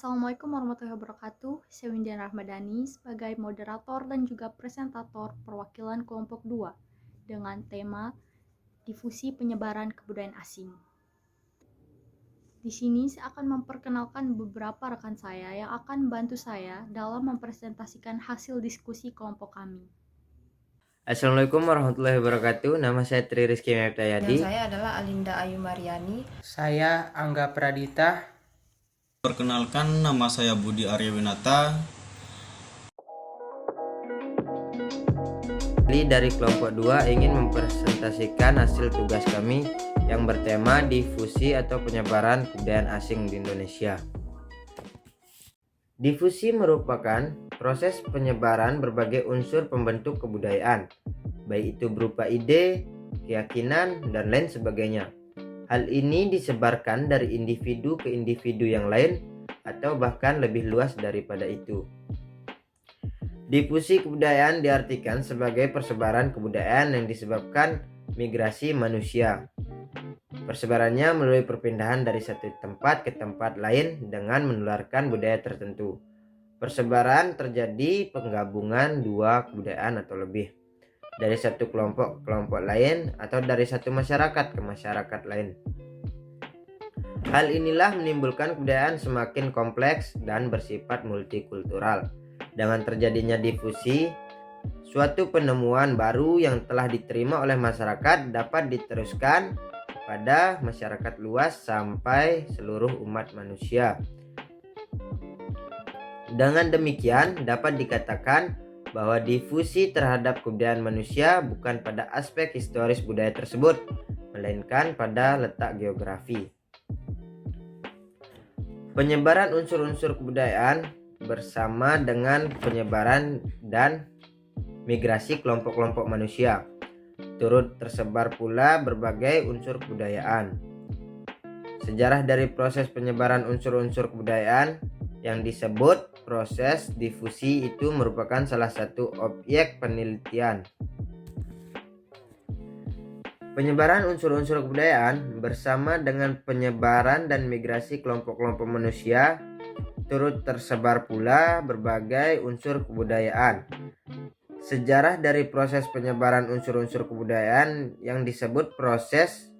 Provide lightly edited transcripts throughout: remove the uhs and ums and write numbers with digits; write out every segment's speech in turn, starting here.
Assalamualaikum warahmatullahi wabarakatuh. Saya Windian Rahmadani sebagai moderator dan juga presentator perwakilan kelompok 2 dengan tema difusi penyebaran kebudayaan asing. Di sini saya akan memperkenalkan beberapa rekan saya yang akan membantu saya dalam mempresentasikan hasil diskusi kelompok kami. Assalamualaikum warahmatullahi wabarakatuh. Nama saya Tri Rizky Meptayadi. Yang saya adalah Alinda Ayu Mariani. Saya Angga Pradita. Perkenalkan, nama saya Budi Aryawinata. Dari kelompok 2 ingin mempresentasikan hasil tugas kami yang bertema difusi atau penyebaran kebudayaan asing di Indonesia. Difusi merupakan proses penyebaran berbagai unsur pembentuk kebudayaan, baik itu berupa ide, keyakinan, dan lain sebagainya. Hal ini disebarkan dari individu ke individu yang lain atau bahkan lebih luas daripada itu. Difusi kebudayaan diartikan sebagai persebaran kebudayaan yang disebabkan migrasi manusia. Persebarannya melalui perpindahan dari satu tempat ke tempat lain dengan menularkan budaya tertentu. Persebaran terjadi penggabungan dua kebudayaan atau lebih, dari satu kelompok ke kelompok lain atau dari satu masyarakat ke masyarakat lain. Hal inilah menimbulkan kebudayaan semakin kompleks dan bersifat multikultural. Dengan terjadinya difusi, suatu penemuan baru yang telah diterima oleh masyarakat dapat diteruskan pada masyarakat luas sampai seluruh umat manusia. Dengan demikian dapat dikatakan bahwa difusi terhadap kebudayaan manusia bukan pada aspek historis budaya tersebut, melainkan pada letak geografi. Penyebaran unsur-unsur kebudayaan bersama dengan penyebaran dan migrasi kelompok-kelompok manusia. Turut tersebar pula berbagai unsur kebudayaan. Sejarah dari proses penyebaran unsur-unsur kebudayaan yang disebut proses difusi itu merupakan salah satu objek penelitian. Penyebaran unsur-unsur kebudayaan bersama dengan penyebaran dan migrasi kelompok-kelompok manusia turut tersebar pula berbagai unsur kebudayaan. Sejarah dari proses penyebaran unsur-unsur kebudayaan yang disebut proses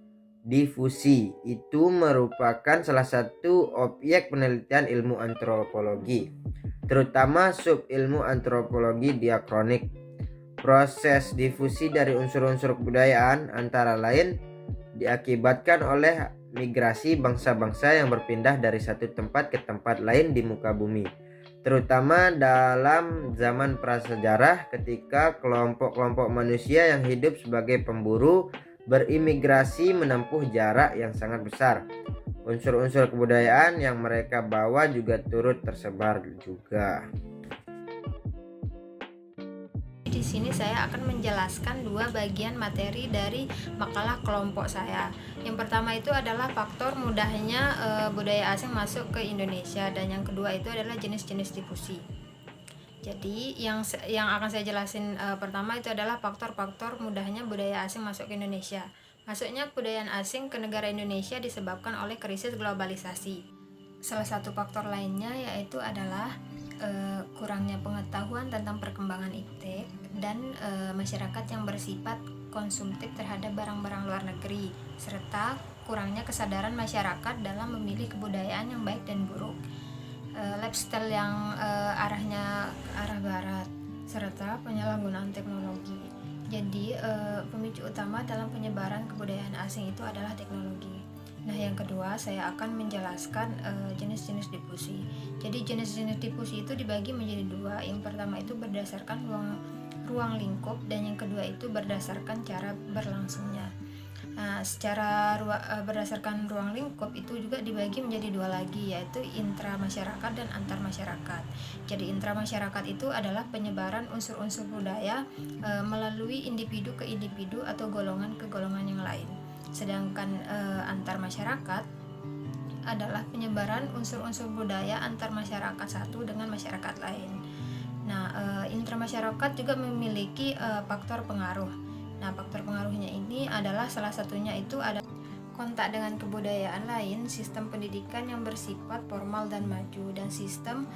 difusi itu merupakan salah satu objek penelitian ilmu antropologi, terutama subilmu antropologi diakronik. Proses difusi dari unsur-unsur kebudayaan antara lain diakibatkan oleh migrasi bangsa-bangsa yang berpindah dari satu tempat ke tempat lain di muka bumi, terutama dalam zaman prasejarah ketika kelompok-kelompok manusia yang hidup sebagai pemburu berimigrasi menempuh jarak yang sangat besar. Unsur-unsur kebudayaan yang mereka bawa juga turut tersebar juga. Di sini saya akan menjelaskan dua bagian materi dari makalah kelompok saya. Yang pertama itu adalah faktor mudahnya budaya asing masuk ke Indonesia, dan yang kedua itu adalah jenis-jenis difusi. Jadi yang akan saya jelasin pertama itu adalah faktor-faktor mudahnya budaya asing masuk ke Indonesia. Masuknya kebudayaan asing ke negara Indonesia disebabkan oleh krisis globalisasi. Salah satu faktor lainnya yaitu adalah kurangnya pengetahuan tentang perkembangan iptek dan masyarakat yang bersifat konsumtif terhadap barang-barang luar negeri, serta kurangnya kesadaran masyarakat dalam memilih kebudayaan yang baik dan buruk, lifestyle yang arahnya arah barat, serta penyalahgunaan teknologi. Jadi pemicu utama dalam penyebaran kebudayaan asing itu adalah teknologi. Nah, yang kedua saya akan menjelaskan jenis-jenis difusi. Jadi jenis-jenis difusi itu dibagi menjadi dua. Yang pertama itu berdasarkan ruang lingkup, dan yang kedua itu berdasarkan cara berlangsungnya. Nah, berdasarkan ruang lingkup itu juga dibagi menjadi dua lagi, yaitu intra masyarakat dan antar masyarakat. Jadi intra masyarakat itu adalah penyebaran unsur-unsur budaya melalui individu ke individu atau golongan ke golongan yang lain. Sedangkan antar masyarakat adalah penyebaran unsur-unsur budaya antar masyarakat satu dengan masyarakat lain. Nah, intramasyarakat juga memiliki faktor pengaruh. Nah, faktor pengaruhnya ini adalah salah satunya itu ada kontak dengan kebudayaan lain, sistem pendidikan yang bersifat formal dan maju, dan sistem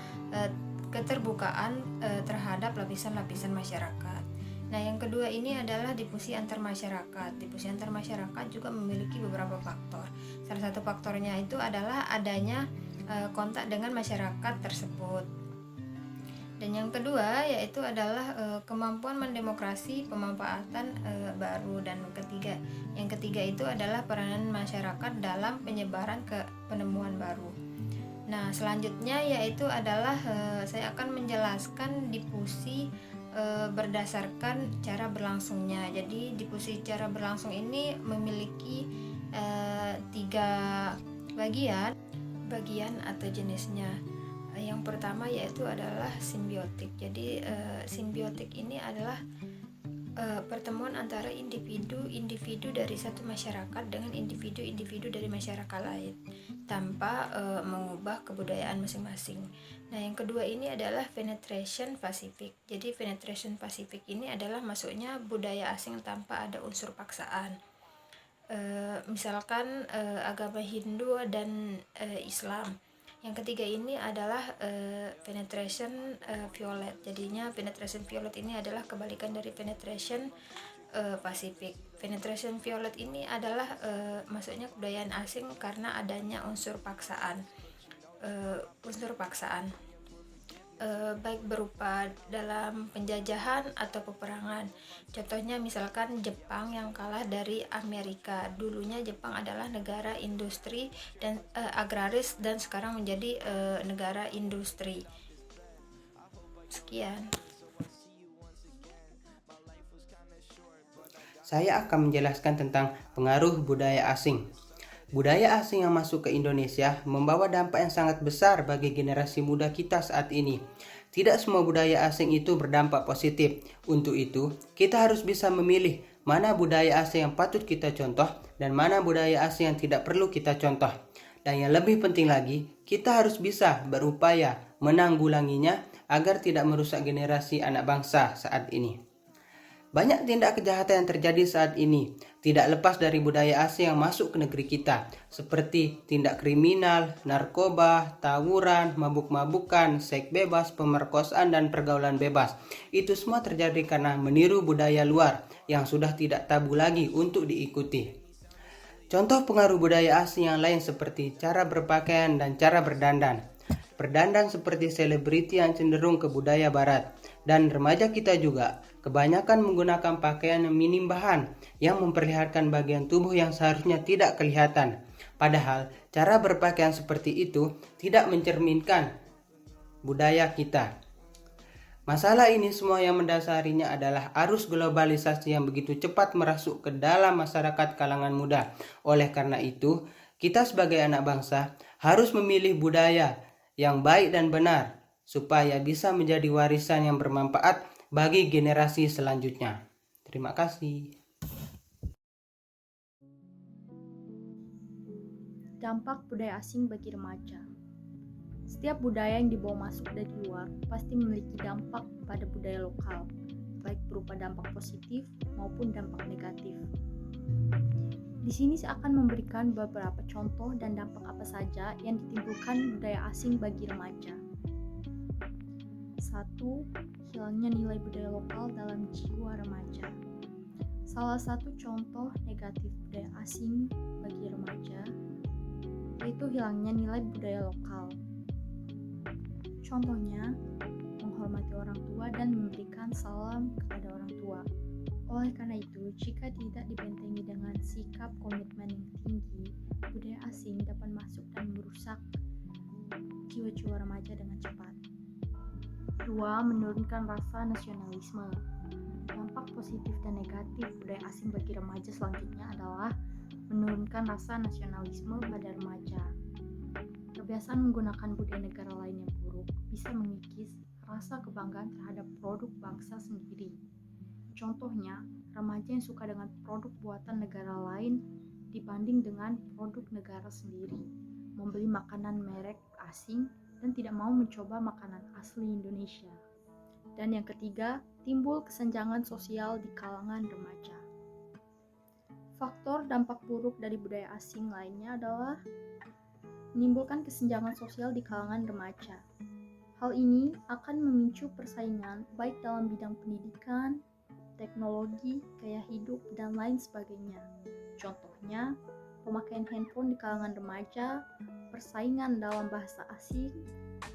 keterbukaan terhadap lapisan-lapisan masyarakat. Nah, yang kedua ini adalah difusi antar masyarakat. Difusi antar masyarakat juga memiliki beberapa faktor. Salah satu faktornya itu adalah adanya kontak dengan masyarakat tersebut. Dan yang kedua yaitu adalah kemampuan mendemokrasi pemanfaatan baru. Dan yang ketiga itu adalah peranan masyarakat dalam penyebaran penemuan baru. Nah, selanjutnya yaitu adalah saya akan menjelaskan difusi berdasarkan cara berlangsungnya. Jadi difusi cara berlangsung ini memiliki 3 bagian atau jenisnya. Yang pertama yaitu adalah simbiotik. Jadi simbiotik ini adalah pertemuan antara individu dari satu masyarakat dengan individu dari masyarakat lain tanpa mengubah kebudayaan masing-masing. Nah, yang kedua ini adalah penetration Pacific. Jadi penetration Pacific ini adalah masuknya budaya asing tanpa ada unsur paksaan. Misalkan agama Hindu dan Islam. Yang ketiga ini adalah penetration violet. Jadinya penetration violet ini adalah kebalikan dari penetration Pacific. Penetration violet ini adalah masuknya kebudayaan asing karena adanya unsur paksaan. Baik berupa dalam penjajahan atau peperangan. Contohnya misalkan Jepang yang kalah dari Amerika. Dulunya Jepang adalah negara industri dan agraris dan sekarang menjadi negara industri. Sekian. Saya akan menjelaskan tentang pengaruh budaya asing. Budaya asing yang masuk ke Indonesia membawa dampak yang sangat besar bagi generasi muda kita saat ini. Tidak semua budaya asing itu berdampak positif. Untuk itu, kita harus bisa memilih mana budaya asing yang patut kita contoh dan mana budaya asing yang tidak perlu kita contoh. Dan yang lebih penting lagi, kita harus bisa berupaya menanggulanginya agar tidak merusak generasi anak bangsa saat ini. Banyak tindak kejahatan yang terjadi saat ini tidak lepas dari budaya asing yang masuk ke negeri kita, seperti tindak kriminal, narkoba, tawuran, mabuk-mabukan, seks bebas, pemerkosaan, dan pergaulan bebas. Itu semua terjadi karena meniru budaya luar yang sudah tidak tabu lagi untuk diikuti. Contoh pengaruh budaya asing yang lain seperti cara berpakaian dan cara berdandan. Berdandan seperti selebriti yang cenderung ke budaya barat. Dan remaja kita juga kebanyakan menggunakan pakaian yang minim bahan yang memperlihatkan bagian tubuh yang seharusnya tidak kelihatan. Padahal cara berpakaian seperti itu tidak mencerminkan budaya kita. Masalah ini semua yang mendasarinya adalah arus globalisasi yang begitu cepat merasuk ke dalam masyarakat kalangan muda. Oleh karena itu, kita sebagai anak bangsa harus memilih budaya yang baik dan benar supaya bisa menjadi warisan yang bermanfaat bagi generasi selanjutnya. Terima kasih. Dampak budaya asing bagi remaja. Setiap budaya yang dibawa masuk dari luar pasti memiliki dampak pada budaya lokal, baik berupa dampak positif maupun dampak negatif. Di sini saya akan memberikan beberapa contoh dan dampak apa saja yang ditimbulkan budaya asing bagi remaja. 1. Hilangnya nilai budaya lokal dalam jiwa remaja. Salah satu contoh negatif budaya asing bagi remaja yaitu hilangnya nilai budaya lokal. Contohnya, menghormati orang tua dan memberikan salam kepada orang tua. Oleh karena itu, jika tidak dibentengi dengan sikap komitmen yang tinggi, budaya asing dapat masuk dan merusak jiwa-jiwa remaja dengan cepat. 2. Menurunkan rasa nasionalisme. Dampak positif dan negatif budaya asing bagi remaja selanjutnya adalah menurunkan rasa nasionalisme pada remaja. Kebiasaan menggunakan budaya negara lain yang buruk bisa mengikis rasa kebanggaan terhadap produk bangsa sendiri. Contohnya, remaja yang suka dengan produk buatan negara lain dibanding dengan produk negara sendiri, membeli makanan merek asing dan tidak mau mencoba makanan asli Indonesia. Dan yang ketiga, timbul kesenjangan sosial di kalangan remaja. Faktor dampak buruk dari budaya asing lainnya adalah menimbulkan kesenjangan sosial di kalangan remaja. Hal ini akan memicu persaingan baik dalam bidang pendidikan, teknologi, gaya hidup, dan lain sebagainya. Contohnya, pemakaian handphone di kalangan remaja, persaingan dalam bahasa asing,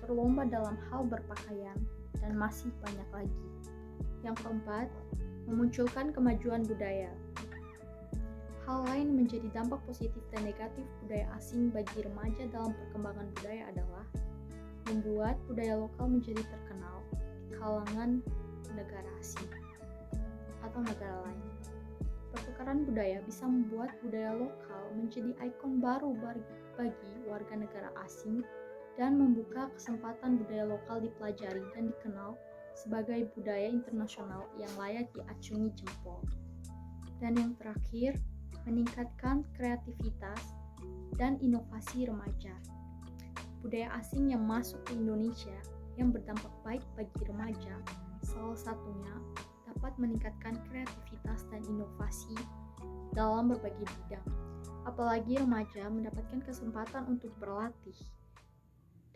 berlomba dalam hal berpakaian, dan masih banyak lagi. Yang keempat, memunculkan kemajuan budaya. Hal lain menjadi dampak positif dan negatif budaya asing bagi remaja dalam perkembangan budaya adalah membuat budaya lokal menjadi terkenal di kalangan negara asing atau negara lain. Pertukaran budaya bisa membuat budaya lokal menjadi ikon baru bagi warga negara asing dan membuka kesempatan budaya lokal dipelajari dan dikenal sebagai budaya internasional yang layak diacungi jempol. Dan yang terakhir, meningkatkan kreativitas dan inovasi remaja. Budaya asing yang masuk ke Indonesia yang berdampak baik bagi remaja, salah satunya dapat meningkatkan kreativitas dan inovasi dalam berbagai bidang. Apalagi remaja mendapatkan kesempatan untuk berlatih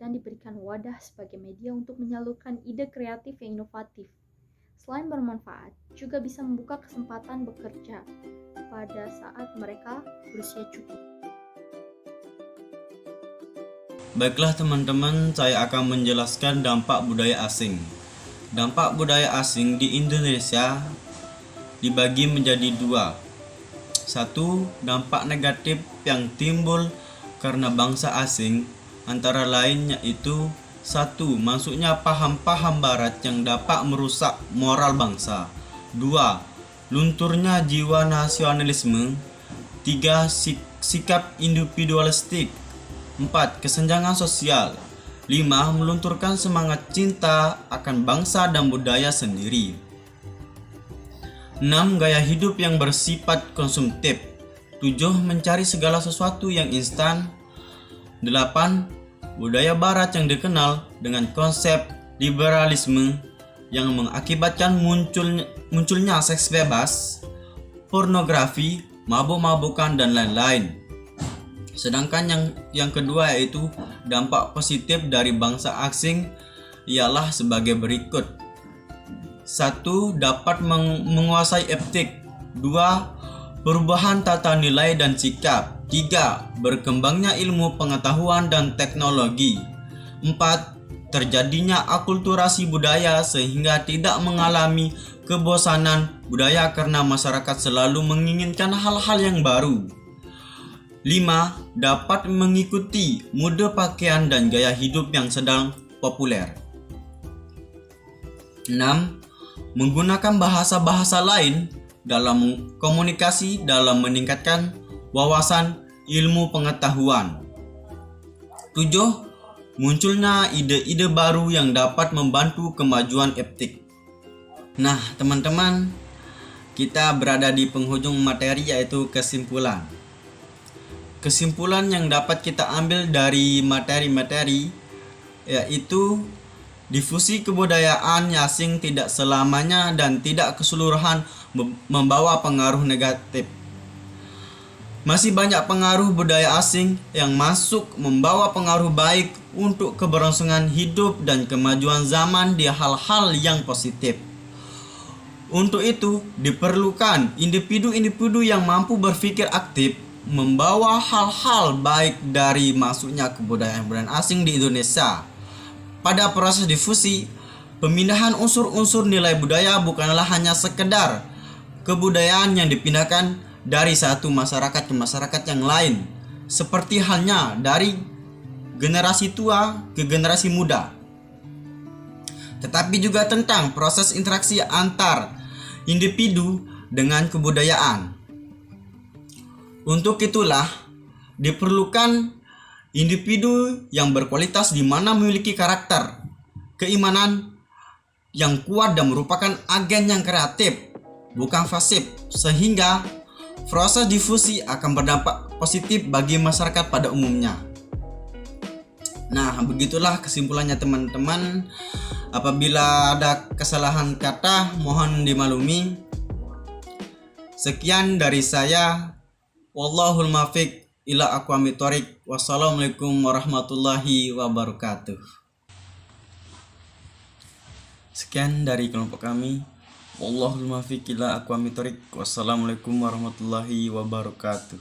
dan diberikan wadah sebagai media untuk menyalurkan ide kreatif yang inovatif. Selain bermanfaat, juga bisa membuka kesempatan bekerja pada saat mereka berusia cukup. Baiklah teman-teman, saya akan menjelaskan dampak budaya asing. Dampak budaya asing di Indonesia dibagi menjadi dua. Satu, dampak negatif yang timbul karena bangsa asing, antara lain yaitu 1. Masuknya paham-paham barat yang dapat merusak moral bangsa. 2. Lunturnya jiwa nasionalisme. 3. Sikap individualistik. 4. Kesenjangan sosial. 5. Melunturkan semangat cinta akan bangsa dan budaya sendiri. 6. Gaya hidup yang bersifat konsumtif. 7. Mencari segala sesuatu yang instan. 8. Budaya barat yang dikenal dengan konsep liberalisme yang mengakibatkan munculnya seks bebas, pornografi, mabuk-mabukan, dan lain-lain. Sedangkan yang kedua yaitu dampak positif dari bangsa asing ialah sebagai berikut. 1. Dapat menguasai etik. 2. Perubahan tata nilai dan sikap. 3. Berkembangnya ilmu pengetahuan dan teknologi. 4. Terjadinya akulturasi budaya sehingga tidak mengalami kebosanan budaya karena masyarakat selalu menginginkan hal-hal yang baru. 5. Dapat mengikuti mode pakaian dan gaya hidup yang sedang populer. 6. Menggunakan bahasa-bahasa lain dalam komunikasi dalam meningkatkan wawasan ilmu pengetahuan. 7. Munculnya ide-ide baru yang dapat membantu kemajuan etik. Nah, teman-teman, kita berada di penghujung materi yaitu kesimpulan. Kesimpulan yang dapat kita ambil dari materi-materi yaitu difusi kebudayaan asing tidak selamanya dan tidak keseluruhan membawa pengaruh negatif. Masih banyak pengaruh budaya asing yang masuk membawa pengaruh baik untuk keberlangsungan hidup dan kemajuan zaman di hal-hal yang positif. Untuk itu, diperlukan individu-individu yang mampu berpikir aktif membawa hal-hal baik dari masuknya kebudayaan asing di Indonesia. Pada proses difusi, pemindahan unsur-unsur nilai budaya bukanlah hanya sekedar kebudayaan yang dipindahkan dari satu masyarakat ke masyarakat yang lain, seperti halnya dari generasi tua ke generasi muda, tetapi juga tentang proses interaksi antar individu dengan kebudayaan. Untuk itulah diperlukan individu yang berkualitas di mana memiliki karakter, keimanan yang kuat dan merupakan agen yang kreatif, bukan pasif, sehingga proses difusi akan berdampak positif bagi masyarakat pada umumnya. Nah, begitulah kesimpulannya teman-teman. Apabila ada kesalahan kata, mohon dimaklumi. Sekian dari saya. Wallahul muwaffiq ila aqwamit thoriq. Wassalamualaikum warahmatullahi wabarakatuh. Sekian dari kelompok kami. Wallahul muwaffiq ila aqwamit thoriq. Wassalamualaikum warahmatullahi wabarakatuh.